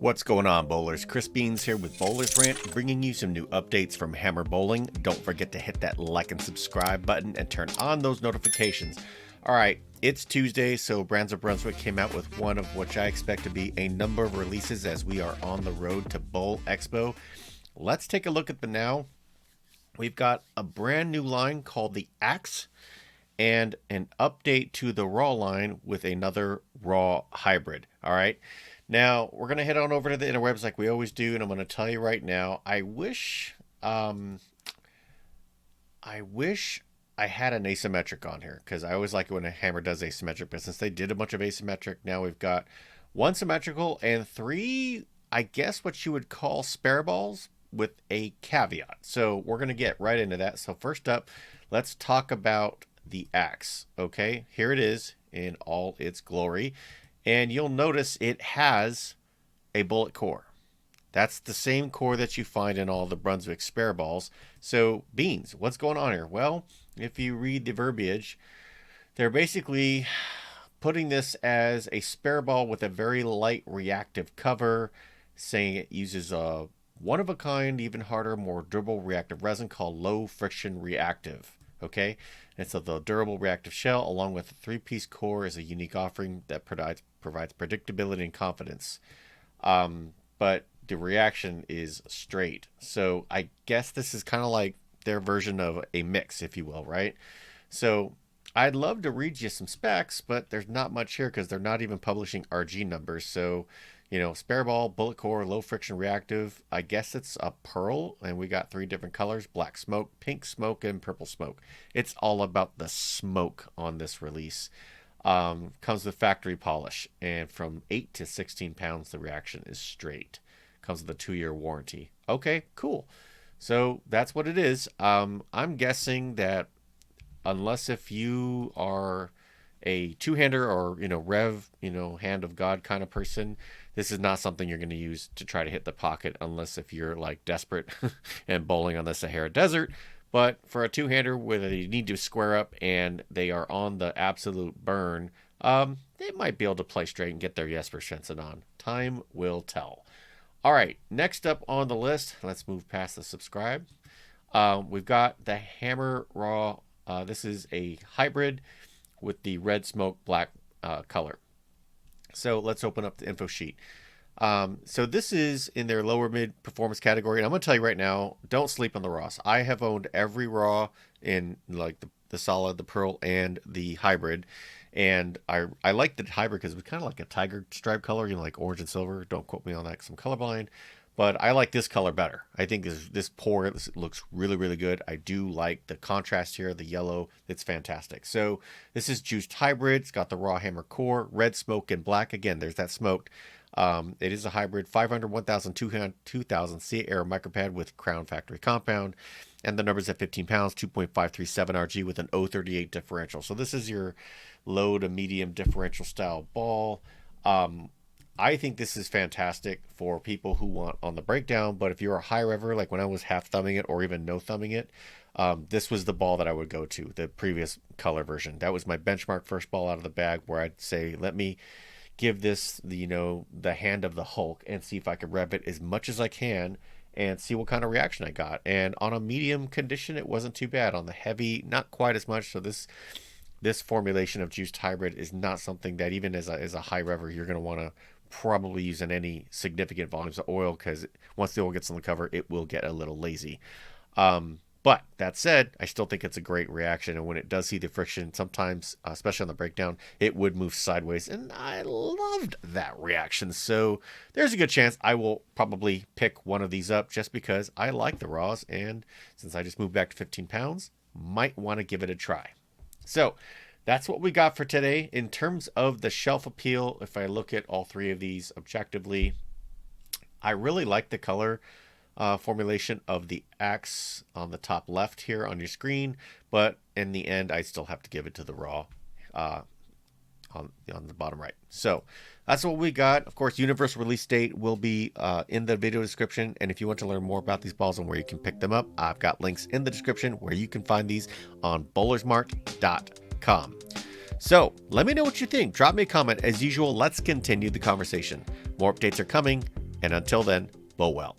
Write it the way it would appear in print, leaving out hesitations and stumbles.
What's going on, bowlers? Chris Beans here with Bowlers Rant, bringing you some new updates from Hammer Bowling. Don't forget to hit that like and subscribe button and turn on those notifications. All right, it's Tuesday, so Brands of Brunswick came out with one of which I expect to be a number of releases as we are on the road to Bowl Expo. Let's take a look at the now. We've got a brand new line called the Axe and an update to the Raw line with another Raw hybrid. All right. Now, we're going to head on over to the interwebs like we always do, and I'm going to tell you right now, I wish I had an asymmetric on here, because I always like it when a hammer does asymmetric, but since they did a bunch of asymmetric, now we've got one symmetrical and three, I guess what you would call spare balls with a caveat. So we're going to get right into that. So first up, let's talk about the Axe. Okay, here it is in all its glory. And you'll notice it has a bullet core. That's the same core that you find in all the Brunswick spare balls. So, Beans, what's going on here? Well, if you read the verbiage, they're basically putting this as a spare ball with a very light reactive cover, saying it uses a one-of-a-kind, even harder, more durable reactive resin called low friction reactive. Okay, and so the durable reactive shell along with a three-piece core is a unique offering that provides predictability and confidence, but the reaction is straight. So I guess this is kind of like their version of a mix, if you will, right? So I'd love to read you some specs, but there's not much here because they're not even publishing RG numbers. So, you know, spare ball, bullet core, low friction reactive. I guess it's a pearl, and we got three different colors: black smoke, pink smoke, and purple smoke. It's all about the smoke on this release. Comes with factory polish, and from 8 to 16 pounds, the reaction is straight. Comes with a 2-year warranty. Okay, cool. So that's what it is. I'm guessing that unless if you are a two-hander or, Rev, hand of God kind of person, this is not something you're going to use to try to hit the pocket unless if you're like desperate and bowling on the Sahara Desert. But for a two-hander where they need to square up and they are on the absolute burn, they might be able to play straight and get their Jesper Svensson on. Time will tell. All right, next up on the list, let's move past the subscribe. We've got the Hammer Raw. This is a hybrid with the red smoke black color. So let's open up the info sheet. So this is in their lower mid performance category. And I'm going to tell you right now, don't sleep on the Raws. I have owned every Raw in like the solid, the pearl, and the hybrid. And I like the hybrid because it was kind of like a tiger stripe color, like orange and silver. Don't quote me on that because I'm colorblind. But I like this color better. I think this pour looks really, really good. I do like the contrast here, the yellow. It's fantastic. So this is Juiced Hybrid. It's got the raw hammer core, red smoke, and black. Again, there's that smoke. It is a hybrid 500, 1000, 2000 Sea Air micropad with Crown factory compound. And the numbers at 15 pounds, 2.537 RG with an 038 differential. So this is your low to medium differential style ball. I think this is fantastic for people who want on the breakdown, but if you're a high rever, like when I was half thumbing it or even no thumbing it, this was the ball that I would go to, the previous color version. That was my benchmark first ball out of the bag where I'd say, let me give this, the hand of the Hulk and see if I could rev it as much as I can and see what kind of reaction I got. And on a medium condition, it wasn't too bad. On the heavy, not quite as much. So this formulation of Juiced Hybrid is not something that even as a high rever, you're going to want to probably use in any significant volumes of oil, because once the oil gets on the cover, it will get a little lazy. But that said, I still think it's a great reaction, and when it does see the friction, sometimes, especially on the breakdown, it would move sideways, and I loved that reaction. So there's a good chance I will probably pick one of these up just because I like the Raws, and since I just moved back to 15 pounds, might want to give it a try. So that's what we got for today. In terms of the shelf appeal, if I look at all three of these objectively, I really like the color formulation of the Axe on the top left here on your screen, but in the end, I still have to give it to the Raw on the bottom right. So that's what we got. Of course, universal release date will be in the video description, and if you want to learn more about these balls and where you can pick them up, I've got links in the description where you can find these on bowlersmart.com. So let me know what you think. Drop me a comment. As usual, let's continue the conversation. More updates are coming, And until then, bow well.